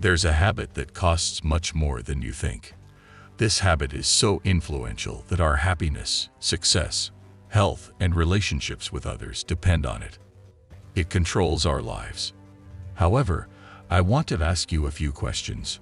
There's a habit that costs much more than you think. This habit is so influential that our happiness, success, health, and relationships with others depend on it. It controls our lives. However, I want to ask you a few questions.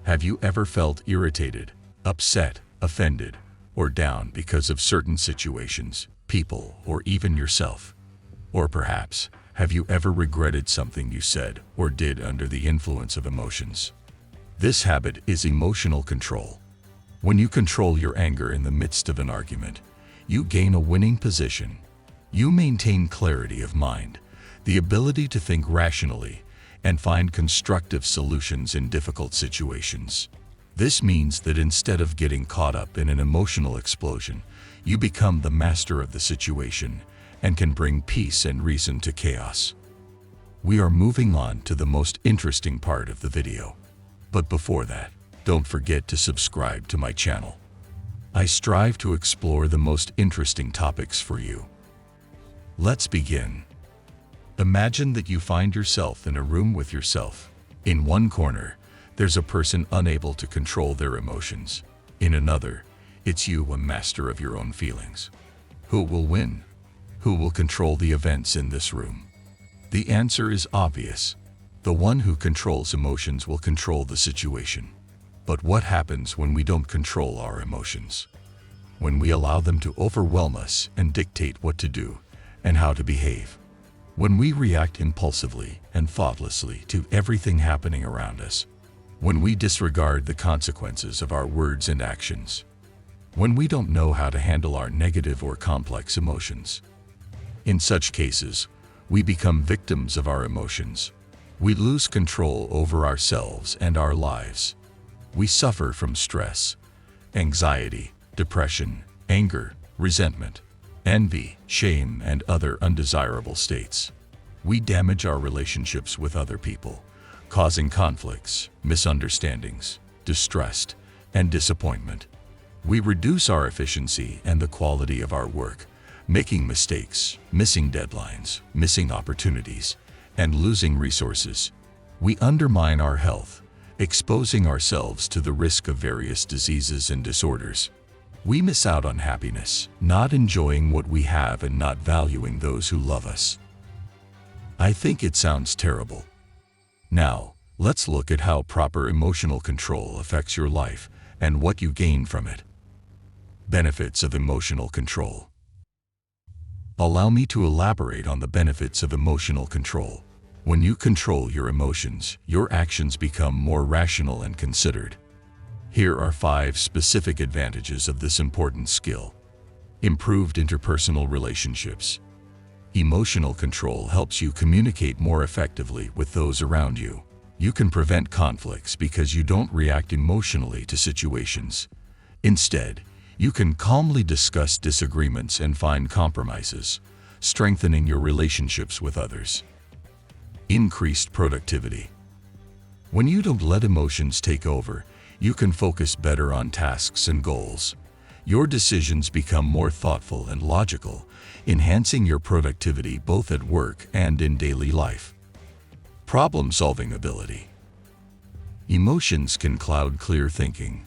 Have you ever felt irritated, upset, offended, or down because of certain situations, people, or even yourself? Or perhaps, have you ever regretted something you said or did under the influence of emotions? This habit is emotional control. When you control your anger in the midst of an argument, you gain a winning position. You maintain clarity of mind, the ability to think rationally, and find constructive solutions in difficult situations. This means that instead of getting caught up in an emotional explosion, you become the master of the situation and can bring peace and reason to chaos. We are moving on to the most interesting part of the video. But before that, don't forget to subscribe to my channel. I strive to explore the most interesting topics for you. Let's begin. Imagine that you find yourself in a room with yourself. In one corner, there's a person unable to control their emotions. In another, it's you, a master of your own feelings. Who will win? Who will control the events in this room? The answer is obvious. The one who controls emotions will control the situation. But what happens when we don't control our emotions? When we allow them to overwhelm us and dictate what to do and how to behave? When we react impulsively and thoughtlessly to everything happening around us? When we disregard the consequences of our words and actions? When we don't know how to handle our negative or complex emotions? In such cases, we become victims of our emotions. We lose control over ourselves and our lives. We suffer from stress, anxiety, depression, anger, resentment, envy, shame, and other undesirable states. We damage our relationships with other people, causing conflicts, misunderstandings, distrust, and disappointment. We reduce our efficiency and the quality of our work, making mistakes, missing deadlines, missing opportunities, and losing resources. We undermine our health, exposing ourselves to the risk of various diseases and disorders. We miss out on happiness, not enjoying what we have and not valuing those who love us. I think it sounds terrible. Now, let's look at how proper emotional control affects your life and what you gain from it. Benefits of emotional control. Allow me to elaborate on the benefits of emotional control. When you control your emotions, your actions become more rational and considered. Here are 5 specific advantages of this important skill. Improved interpersonal relationships. Emotional control helps you communicate more effectively with those around you. You can prevent conflicts because you don't react emotionally to situations. Instead, you can calmly discuss disagreements and find compromises, strengthening your relationships with others. Increased productivity. When you don't let emotions take over, you can focus better on tasks and goals. Your decisions become more thoughtful and logical, enhancing your productivity both at work and in daily life. Problem-solving ability. Emotions can cloud clear thinking,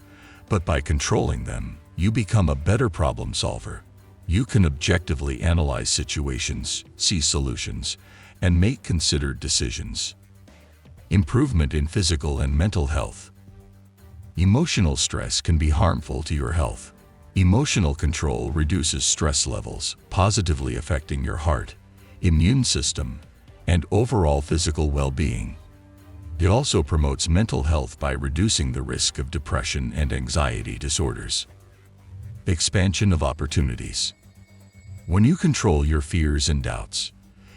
but by controlling them, you become a better problem solver. You can objectively analyze situations, see solutions, and make considered decisions. Improvement in physical and mental health. Emotional stress can be harmful to your health. Emotional control reduces stress levels, positively affecting your heart, immune system, and overall physical well-being. It also promotes mental health by reducing the risk of depression and anxiety disorders. Expansion of opportunities. When you control your fears and doubts,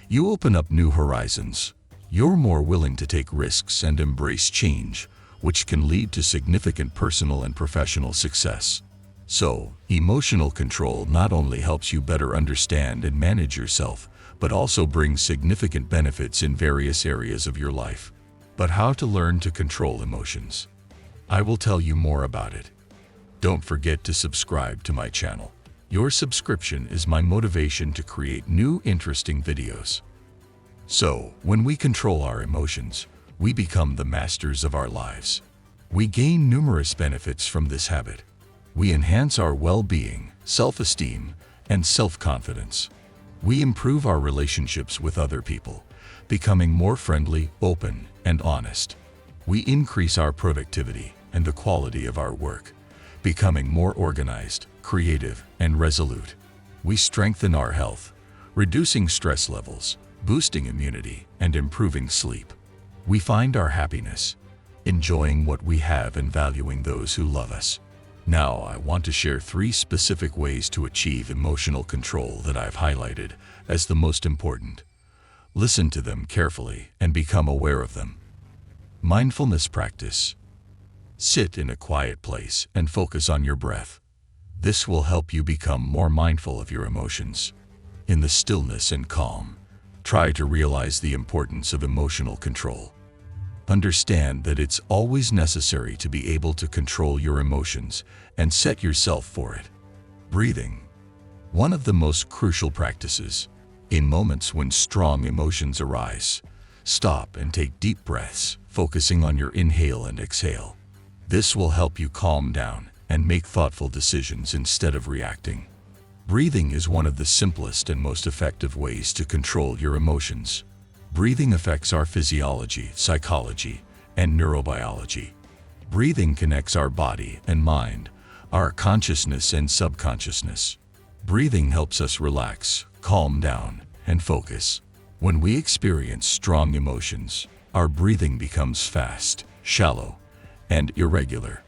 you open up new horizons. You're more willing to take risks and embrace change, which can lead to significant personal and professional success. So, emotional control not only helps you better understand and manage yourself, but also brings significant benefits in various areas of your life. But how to learn to control emotions? I will tell you more about it. Don't forget to subscribe to my channel. Your subscription is my motivation to create new interesting videos. So, when we control our emotions, we become the masters of our lives. We gain numerous benefits from this habit. We enhance our well-being, self-esteem, and self-confidence. We improve our relationships with other people, becoming more friendly, open, and honest. We increase our productivity and the quality of our work, becoming more organized, creative, and resolute. We strengthen our health, reducing stress levels, boosting immunity, and improving sleep. We find our happiness, enjoying what we have and valuing those who love us. Now, I want to share 3 specific ways to achieve emotional control that I've highlighted as the most important. Listen to them carefully and become aware of them. Mindfulness practice. Sit in a quiet place and focus on your breath. This will help you become more mindful of your emotions. In the stillness and calm, try to realize the importance of emotional control. Understand that it's always necessary to be able to control your emotions and set yourself for it. Breathing. One of the most crucial practices. In moments when strong emotions arise, stop and take deep breaths, focusing on your inhale and exhale. This will help you calm down and make thoughtful decisions instead of reacting. Breathing is one of the simplest and most effective ways to control your emotions. Breathing affects our physiology, psychology, and neurobiology. Breathing connects our body and mind, our consciousness and subconsciousness. Breathing helps us relax, calm down, and focus. When we experience strong emotions, our breathing becomes fast, shallow, and irregular.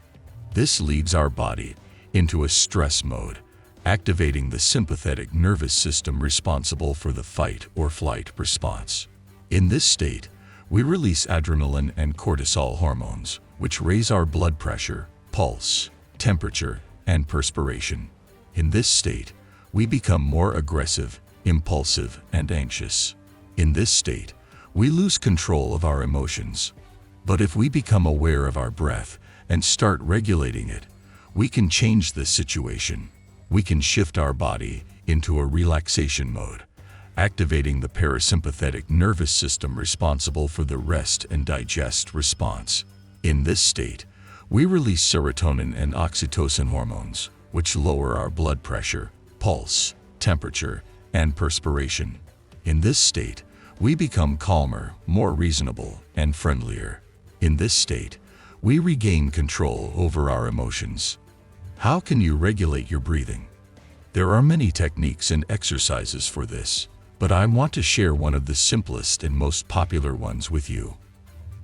This leads our body into a stress mode, activating the sympathetic nervous system responsible for the fight or flight response. In this state, we release adrenaline and cortisol hormones, which raise our blood pressure, pulse, temperature, and perspiration. In this state, we become more aggressive, impulsive, and anxious. In this state, we lose control of our emotions. But if we become aware of our breath and start regulating it, we can change this situation. We can shift our body into a relaxation mode, activating the parasympathetic nervous system responsible for the rest and digest response. In this state, we release serotonin and oxytocin hormones, which lower our blood pressure, pulse, temperature, and perspiration. In this state, we become calmer, more reasonable, and friendlier. In this state, we regain control over our emotions. How can you regulate your breathing? There are many techniques and exercises for this, but I want to share one of the simplest and most popular ones with you.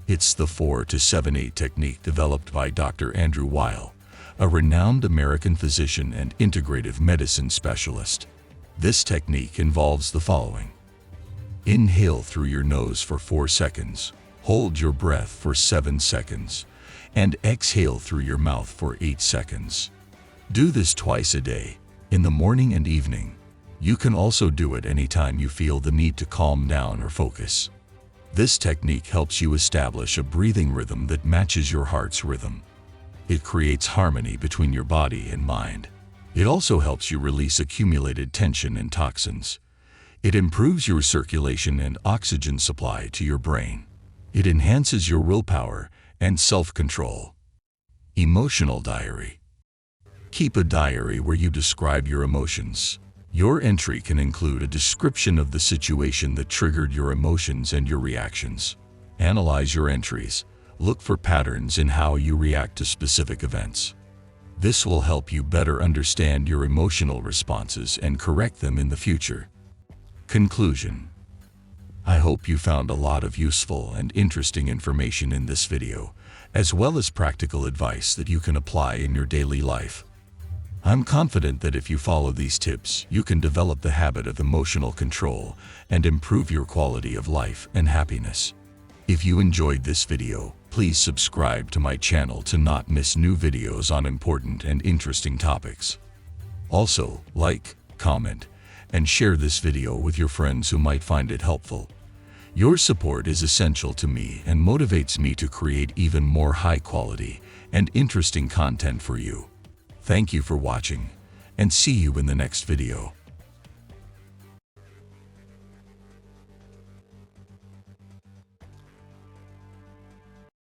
It's the 4-7-8 technique developed by Dr. Andrew Weil, a renowned American physician and integrative medicine specialist. This technique involves the following. Inhale through your nose for 4 seconds, hold your breath for 7 seconds, and exhale through your mouth for 8 seconds. Do this twice a day, in the morning and evening. You can also do it anytime you feel the need to calm down or focus. This technique helps you establish a breathing rhythm that matches your heart's rhythm. It creates harmony between your body and mind. It also helps you release accumulated tension and toxins. It improves your circulation and oxygen supply to your brain. It enhances your willpower and self-control. Emotional diary. Keep a diary where you describe your emotions. Your entry can include a description of the situation that triggered your emotions and your reactions. Analyze your entries. Look for patterns in how you react to specific events. This will help you better understand your emotional responses and correct them in the future. Conclusion. I hope you found a lot of useful and interesting information in this video, as well as practical advice that you can apply in your daily life. I'm confident that if you follow these tips, you can develop the habit of emotional control and improve your quality of life and happiness. If you enjoyed this video, please subscribe to my channel to not miss new videos on important and interesting topics. Also, like, comment, and share this video with your friends who might find it helpful. Your support is essential to me and motivates me to create even more high-quality and interesting content for you. Thank you for watching, and see you in the next video.